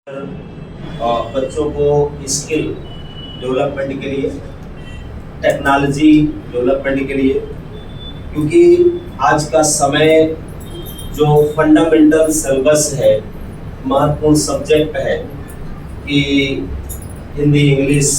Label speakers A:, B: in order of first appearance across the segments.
A: बच्चों को skill development के लिए, टेक्नोलॉजी डेवलपमेंट के लिए, क्योंकि आज का समय जो फंडामेंटल सिलेबस है, महत्वपूर्ण सब्जेक्ट है कि हिंदी, इंग्लिश,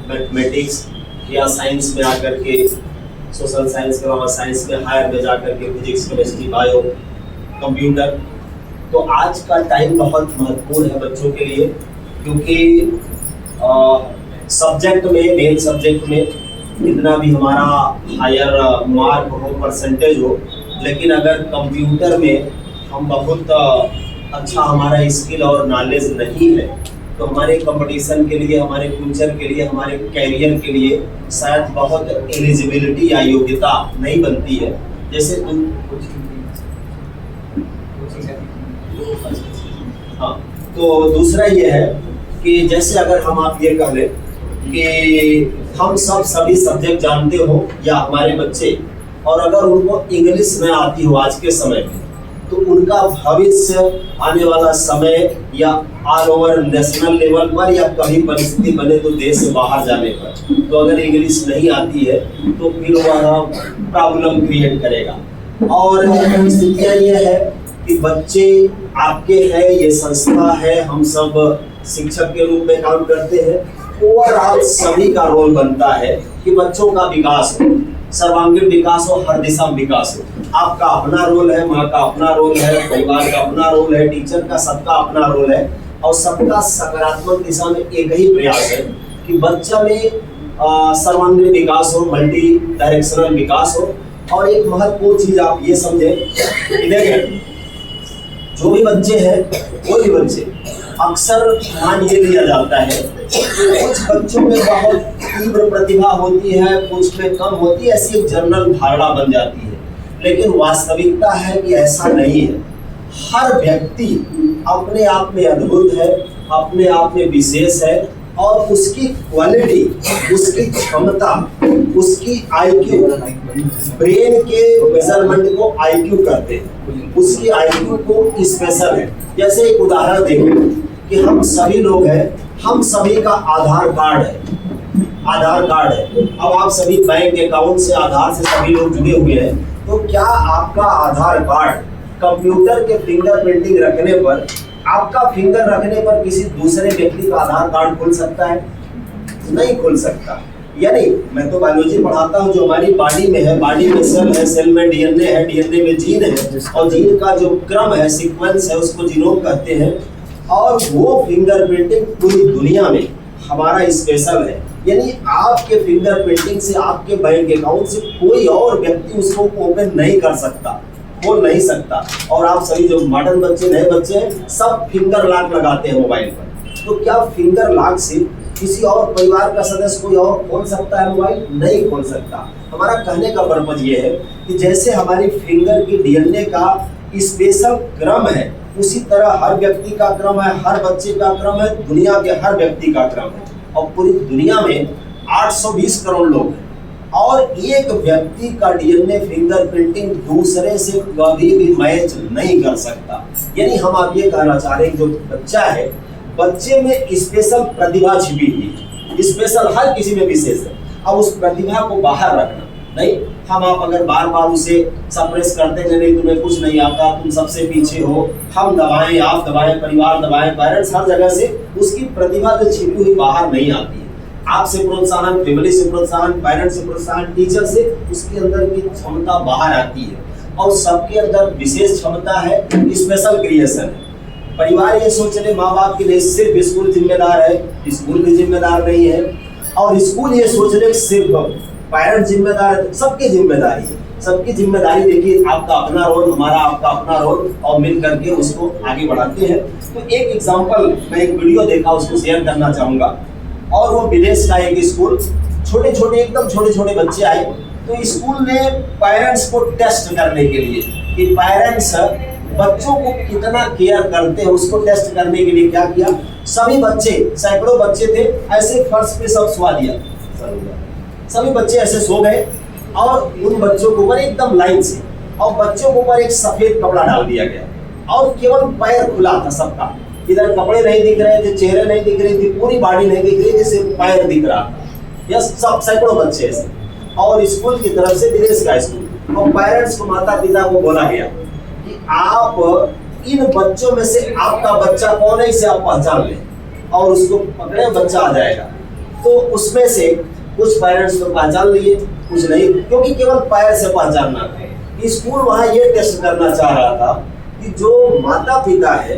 A: मैथमेटिक्स या साइंस में आकर के, सोशल साइंस के अलावा साइंस में हायर में जाकर के फिजिक्स, केमिस्ट्री, बायो, कंप्यूटर। तो आज का टाइम बहुत महत्वपूर्ण है बच्चों के लिए, क्योंकि सब्जेक्ट में, मेन सब्जेक्ट में कितना भी हमारा हायर मार्क हो, परसेंटेज हो, लेकिन अगर कंप्यूटर में हम बहुत अच्छा हमारा स्किल और नॉलेज नहीं है तो हमारे कंपटीशन के लिए, हमारे फ्यूचर के लिए, हमारे कैरियर के लिए शायद बहुत एलिजिबिलिटी या योग्यता नहीं बनती है। जैसे हाँ, तो दूसरा ये है कि जैसे अगर हम आप ये कह लें कि हम सभी सब्जेक्ट जानते हो या हमारे बच्चे, और अगर उनको इंग्लिश में आती हो आज के समय में, तो उनका भविष्य, आने वाला समय या ऑल ओवर नेशनल लेवल पर या कभी परिस्थिति बने तो देश से बाहर जाने पर, तो अगर इंग्लिश नहीं आती है तो फिर वह प्रॉब्लम क्रिएट करेगा। और स्थितियाँ ये है कि बच्चे आपके हैं, ये संस्था है, हम सब शिक्षक के रूप में काम करते हैं। ओवरऑल सभी का रोल बनता है कि बच्चों का विकास हो, सर्वांगीण विकास हो, हर दिशा में विकास हो। आपका अपना रोल है, माँ का अपना रोल है, परिवार का अपना रोल है, टीचर का, सबका अपना रोल है, और सबका सकारात्मक दिशा में एक ही प्रयास है कि बच्चा में सर्वांगीण विकास हो, मल्टी डायरेक्शनल विकास हो। और एक महत्वपूर्ण चीज आप ये समझे, जो भी बच्चे हैं, कोई भी बच्चे, अक्सर मान ये लिया जाता है कि कुछ बच्चों में बहुत तीव्र प्रतिभा होती है, कुछ में कम होती है, ऐसी एक जनरल धारणा बन जाती है। लेकिन वास्तविकता है कि ऐसा नहीं है। हर व्यक्ति अपने आप में अद्भुत है, अपने आप में विशेष है, और उसकी क्वालिटी, उसकी क्षमता, उसकी आईक्यू, ब्रेन के मेजरमेंट को आईक्यू करते हैं, उसकी आईक्यू को स्पेशल है। जैसे एक उदाहरण देखें कि हम सभी लोग हैं, हम सभी का आधार कार्ड है, आधार कार्ड है। अब आप सभी बैंक अकाउंट से, आधार से सभी लोग जुड़े हुए हैं, तो क्या आपका आधार कार्ड कंप्यूटर के फिंगरप्रिंटिंग रखने पर, आपका फिंगर रखने पर किसी दूसरे व्यक्ति का आधार कार्ड खुल सकता है? नहीं खुल सकता। यानी मैं तो बायोलॉजी पढ़ाता हूँ, जो हमारी बॉडी में है, बॉडी में सेल है, सेल में डीएनए है, डीएनए में जीन है, और जीन का जो क्रम है, सीक्वेंस है, उसको जीनोम कहते हैं। और वो फिंगरप्रिंटिंग पूरी दुनिया में हमारा स्पेशल है। यानी आपके फिंगरप्रिंटिंग से, आपके बैंक अकाउंट से कोई और व्यक्ति उसको ओपन नहीं कर सकता, खोल नहीं सकता। और आप सभी जो मॉडर्न बच्चे, नए बच्चे हैं, सब फिंगर लॉक लगाते हैं मोबाइल पर। तो क्या फिंगर लॉक से किसी और परिवार का सदस्य कोई और खोल सकता है मोबाइल? नहीं खोल सकता। हमारा कहने का पर्पज ये है कि जैसे हमारी फिंगर की डीएनए का स्पेशल क्रम है, उसी तरह हर व्यक्ति का क्रम है, हर बच्चे का क्रम है, दुनिया के हर व्यक्ति का क्रम है। और पूरी दुनिया में 820 करोड़ लोग हैं, और एक व्यक्ति का डीएनए फिंगरप्रिंटिंग दूसरे से कभी भी मैच नहीं कर सकता। यानी हम आप ये कहना चाह रहे हैं, जो बच्चा है, बच्चे में स्पेशल प्रतिभा छिपी हुई, स्पेशल हर किसी में विशेष है। अब उस प्रतिभा को बाहर रखना नहीं, हम आप अगर बार बार उसे सप्रेस करते हैं, नहीं तुम्हें कुछ नहीं आता, तुम सबसे पीछे हो, हम दबाएं, आप दबाएं, परिवार दबाएं, पेरेंट्स, हर जगह से उसकी प्रतिभा जो छिपी हुई बाहर नहीं आती है। आपसे प्रोत्साहन, फैमिली से प्रोत्साहन, पेरेंट्स से प्रोत्साहन, टीचर से, उसके अंदर की क्षमता बाहर आती है। और सबके अंदर विशेष क्षमता है, स्पेशल क्रिएशन है। परिवार ये सोच रहे, माँ बाप के लिए सिर्फ स्कूल जिम्मेदार है, स्कूल भी जिम्मेदार नहीं है। और स्कूल ये सोच रहे सिर्फ पेरेंट्स जिम्मेदार है, सबकी जिम्मेदारी है। सबकी जिम्मेदारी देखिए, आपका अपना रोल, हमारा आपका अपना रोल, और मिल करके उसको आगे बढ़ाते हैं। तो एक एग्जाम्पल, मैं एक वीडियो देखा, उसको शेयर करना चाहूँगा। और वो विदेश का एक स्कूल, छोटे छोटे, एकदम छोटे छोटे बच्चे आए। तो स्कूल ने पेरेंट्स को टेस्ट करने के लिए कि पेरेंट्स बच्चों को कितना केयर करते हैं, उसको टेस्ट करने के लिए क्या किया, सभी बच्चे, सैकड़ों बच्चे थे, ऐसे फर्श पे सब सो दिया। सभी बच्चे ऐसे सो गए, और उन बच्चों को ऊपर एकदम लाइन से, और बच्चों को ऊपर एक सफेद कपड़ा डाल दिया गया, और केवल पैर खुला था सबका। इधर कपड़े नहीं दिख रहे थे, चेहरे नहीं दिख रही थी, पूरी बॉडी नहीं दिख रही थी, सिर्फ पैर दिख रहा था। यस, सब सैकड़ों बच्चे ऐसे। और स्कूल की तरफ से, विदेश का स्कूल, और पेरेंट्स को, माता पिता को बोला गया कि आप इन बच्चों में से आपका बच्चा कौन है इसे आप पहचान लें और उसको पकड़े, बच्चा आ जाएगा। तो उसमें से कुछ पेरेंट्स तो पहचान लिए, कुछ नहीं, क्योंकि केवल पैर से पहचानना था। स्कूल वहां ये टेस्ट करना चाह रहा था कि जो माता पिता है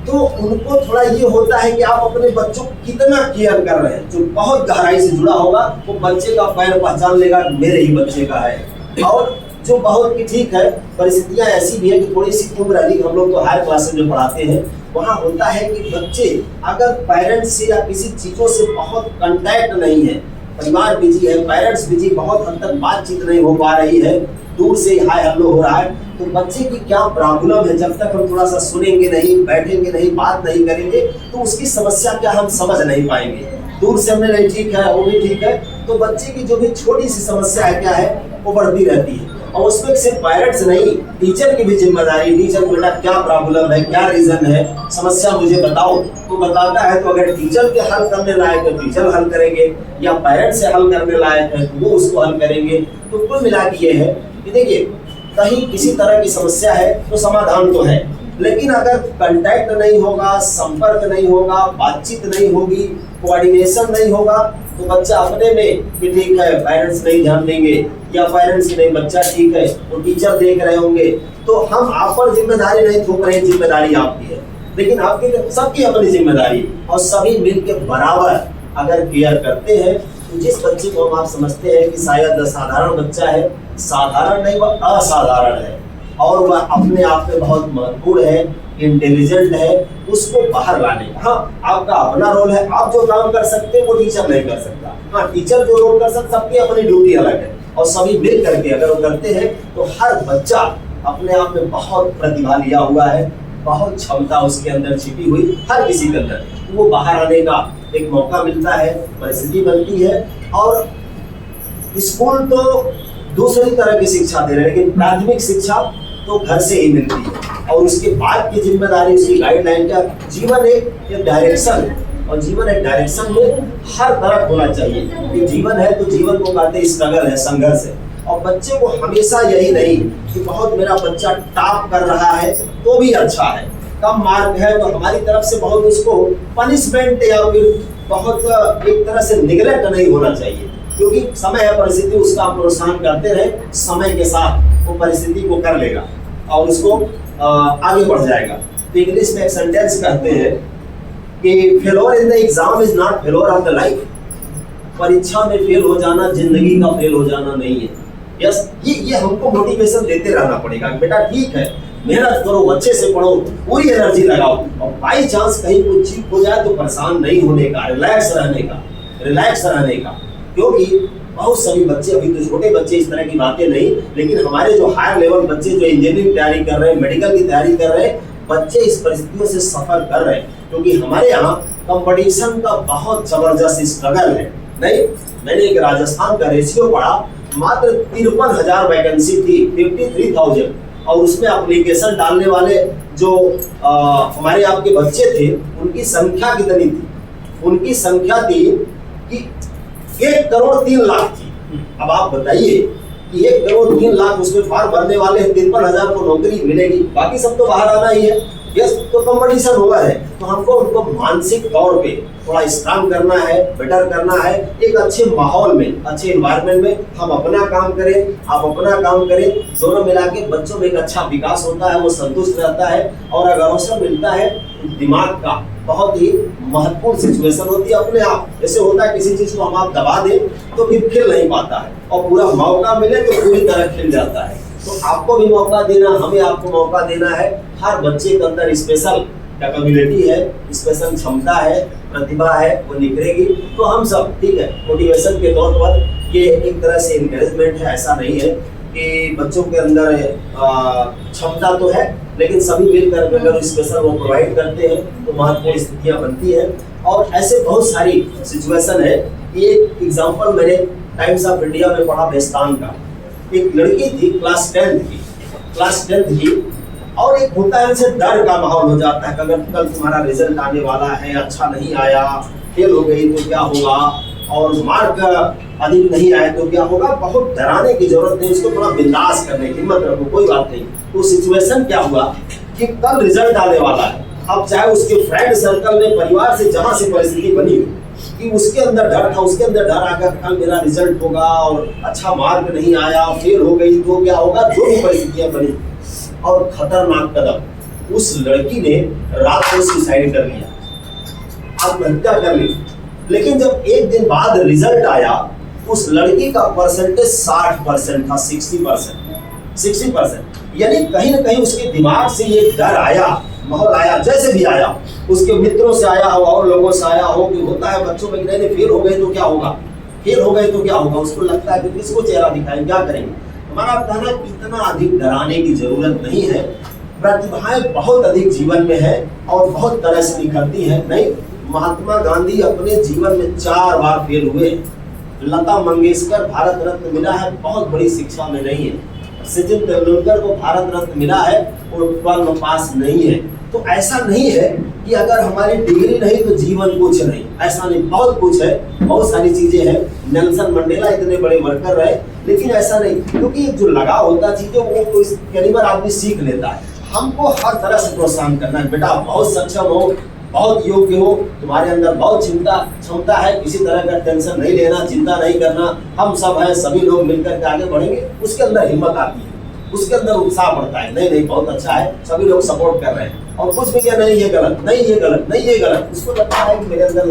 A: तो उनको थोड़ा ये होता है कि आप अपने बच्चों को कितना केयर कर रहे हैं। जो बहुत गहराई से जुड़ा होगा वो बच्चे का पैर पहचान लेगा, मेरे ही बच्चे का है। और जो बहुत की ठीक है, परिस्थितियां ऐसी भी है कि थोड़ी सी उम्र अधिक, हम लोग तो हायर क्लासेस में पढ़ाते हैं, वहाँ होता है कि बच्चे अगर पेरेंट्स से या किसी चीज़ों से बहुत कांटेक्ट नहीं है, परिवार बिजी है, पेरेंट्स बिजी, बहुत हद तक बातचीत नहीं हो पा रही है, दूर से हाय हेलो हो रहा है, तो बच्चे की क्या प्रॉब्लम है, जब तक हम थोड़ा सा सुनेंगे नहीं, बैठेंगे नहीं, बात नहीं करेंगे तो उसकी समस्या क्या हम समझ नहीं पाएंगे। दूर से हमने नहीं ठीक है, वो भी ठीक है, तो बच्चे की जो भी छोटी सी समस्या है क्या है वो बढ़ती रहती है। और उसमें सिर्फ पेरेंट्स नहीं, टीचर की भी जिम्मेदारी, टीचर को बेटा क्या प्रॉब्लम है, क्या रीजन है, समस्या मुझे बताओ, तो बताता है। तो अगर टीचर के हल करने लायक है तो टीचर हल करेंगे, या पेरेंट्स से हल करने लायक है तो वो उसको हल करेंगे। तो कुल मिला के ये है कि देखिए, कहीं किसी तरह की समस्या है तो समाधान तो है, लेकिन अगर कांटेक्ट नहीं होगा, संपर्क नहीं होगा, बातचीत नहीं होगी, कोऑर्डिनेशन नहीं होगा, तो बच्चा अपने में कि ठीक है पेरेंट्स नहीं ध्यान देंगे, या पेरेंट्स नहीं, बच्चा ठीक है तो टीचर देख रहे होंगे, तो हम आप पर जिम्मेदारी नहीं थोप रहे, जिम्मेदारी आपकी है, लेकिन आपकी सबकी अपनी जिम्मेदारी, और सभी मिलकर बराबर अगर केयर करते हैं तो जिस बच्चे को हम आप समझते हैं कि शायद साधारण बच्चा है, साधारण नहीं वह असाधारण है और वह अपने आप में बहुत महत्वपूर्ण है, इंटेलिजेंट है, उसको बाहर लाने का हाँ आपका अपना रोल है। आप जो काम कर सकते हैं वो टीचर नहीं कर सकता, हाँ टीचर जो रोल कर सकता, सबकी अपनी ड्यूटी अलग है, और सभी मिल करके अगर वो करते हैं तो हर बच्चा अपने आप में बहुत प्रतिभा लिया हुआ है, बहुत क्षमता उसके अंदर छिपी हुई हर किसी के अंदर, वो बाहर आने का एक मौका मिलता है, परिस्थिति बनती है। और स्कूल तो दूसरी तरह की शिक्षा दे रहे हैं, लेकिन प्राथमिक शिक्षा तो घर से ही मिलती है, और उसके बाद की जिम्मेदारी उसकी गाइडलाइन का, जीवन एक डायरेक्शन है, और जीवन एक डायरेक्शन में हर तरफ होना चाहिए कि जीवन है तो जीवन को कहते स्ट्रगल है, संघर्ष है। और बच्चे को हमेशा यही नहीं कि बहुत मेरा बच्चा टॉप कर रहा है तो भी अच्छा है, कम मार्क है तो हमारी तरफ से बहुत उसको पनिशमेंट या फिर बहुत एक तरह से निगलेक्ट नहीं होना चाहिए, क्योंकि समय है, परिस्थिति उसका प्रोत्साहन करते रहे, समय के साथ वो परिस्थिति को कर लेगा और उसको आगे बढ़ जाएगा। तो इंग्लिश में एक सेंटेंस कहते हैं कि failure in the exam is not failure of the life. परीक्षा में फेल हो जाना जिंदगी का फेल हो जाना नहीं है। यस, ये हमको मोटिवेशन देते रहना पड़ेगा, बेटा ठीक है मेहनत करो, अच्छे से पढ़ो, पूरी एनर्जी लगाओ, और बाई चांस कहीं कुछ चीज हो जाए तो परेशान नहीं होने का, रिलैक्स रहने का, क्योंकि बहुत सभी बच्चे, अभी तो छोटे बच्चे इस तरह की बातें नहीं, लेकिन हमारे जो हायर लेवल बच्चे जो इंजीनियरिंग तैयारी कर रहे हैं, मेडिकल की तैयारी कर रहे हैं, बच्चे इस परिस्थितियों से सफर कर रहे हैं, क्योंकि हमारे यहाँ कंपटीशन का बहुत जबरदस्त स्ट्रगल है। नहीं, मैंने एक राजस्थान का रेशियो पढ़ा, मात्र 53,000 वैकेंसी थी, 53,000, और उसमें एप्लीकेशन डालने वाले जो हमारे आपके बच्चे थे उनकी संख्या कितनी थी? उनकी संख्या थी कि 1,03,00,000 थी। अब आप बताइए कि 1,03,00,000 उसमें फॉर्म भरने वाले हैं, 53,000 को नौकरी मिलेगी, बाकी सब तो बाहर आना ही है। यस, तो कंपटीशन हुआ है, तो हमको उनको मानसिक तौर पे थोड़ा स्ट्रांग करना है, बेटर करना है, एक अच्छे माहौल में, अच्छे एनवायरनमेंट में हम अपना काम करें, आप अपना काम करें, दोनों मिला के बच्चों में एक अच्छा विकास होता है, वो संतुष्ट रहता है, और अगर अवसर मिलता है तो दिमाग का बहुत ही महत्वपूर्ण सिचुएशन होती है अपने आप। जैसे होता है किसी चीज को हम आप दबा दें तो फिर खिल नहीं पाता है, और पूरा मौका मिले तो पूरी तरह खिल जाता है। तो आपको भी मौका देना, हमें आपको मौका देना है। हर बच्चे के अंदर स्पेशल कैपेबिलिटी है, स्पेशल क्षमता है, प्रतिभा है, वो निखरेगी। तो हम सब ठीक है, मोटिवेशन के तौर पर ये एक तरह से इंकरेजमेंट है, ऐसा नहीं है कि बच्चों के अंदर क्षमता तो है, लेकिन सभी मिलकर अगर स्पेशल वो प्रोवाइड करते हैं तो महत्वपूर्ण स्थितियाँ बनती हैं। और ऐसे बहुत सारी सिचुएशन है। एक एग्जाम्पल मैंने टाइम्स ऑफ इंडिया में पढ़ा, बेस्तान का। एक लड़की थी, क्लास 10th की, और एक होता है जैसे डर का माहौल हो जाता है कि अगर कल तुम्हारा रिजल्ट आने वाला है, अच्छा नहीं आया, फेल हो गई तो क्या होगा, और मार्क अधिक नहीं आए तो क्या होगा। बहुत डराने की जरूरत नहीं, इसको थोड़ा बिंदास करने की हिम्मत रखो, कोई बात नहीं। तो सिचुएशन क्या हुआ कि कल रिजल्ट आने वाला है। अब चाहे उसके फ्रेंड सर्कल में, परिवार से जहां से परिस्थिति बनी कि उसके अंदर डर था, उसके अंदर डर आ गया कल मेरा रिजल्ट होगा और अच्छा मार्क नहीं आया, फेल हो गई तो क्या होगा, जो भी परिस्थितियां बनी। और खतरनाक कदम, उस लड़की ने रात को सुसाइड कर लिया, आत्महत्या कर ली। लेकिन जब एक दिन बाद रिजल्ट आया, उस लड़की का परसेंटेज 60% था, 60%। यानी कहीं ना कहीं उसके दिमाग से ये डर आया, माहौल आया, जैसे भी आया, उसके मित्रों से आया हो और लोगों से आया हो कि होता है बच्चों में, नहीं फेल हो गए तो क्या होगा, फेल हो गए तो क्या होगा। उसको लगता है कि किसको चेहरा दिखाएं, क्या करेंगे। हमारा कहना इतना अधिक डराने की जरूरत नहीं है। प्रतिभाएं बहुत अधिक जीवन में है और बहुत तरह से निखरती है। नहीं, महात्मा गांधी अपने जीवन में 4 बार फेल हुए। लता मंगेशकर भारत रत्न मिला है, बहुत बड़ी शिक्षा में नहीं है। सचिन तेंदुलकर को भारत रत्न मिला है और 12 पास नहीं है। तो ऐसा नहीं है कि अगर हमारी डिग्री नहीं तो जीवन कुछ नहीं, ऐसा नहीं, बहुत कुछ है, बहुत सारी चीजें हैं। नेल्सन मंडेला इतने बड़े वर्कर रहे, लेकिन ऐसा नहीं, क्योंकि जो लगाव होता चीजें वो कई बार आदमी सीख लेता है। हमको हर तरह से प्रोत्साहन करना है, बेटा बहुत सक्षम हो, बहुत योग्य हो, तुम्हारे अंदर बहुत क्षमता है, किसी तरह का टेंशन नहीं लेना, चिंता नहीं करना, हम सब हैं, सभी लोग मिलकर के आगे बढ़ेंगे। उसके अंदर हिम्मत आती है, उसके अंदर उत्साह बढ़ता है, नहीं बहुत अच्छा है, सभी लोग सपोर्ट कर रहे हैं। और कुछ भी क्या, नहीं ये गलत, नहीं ये गलत, नहीं ये गलत, उसको लगता है कि मेरे अंदर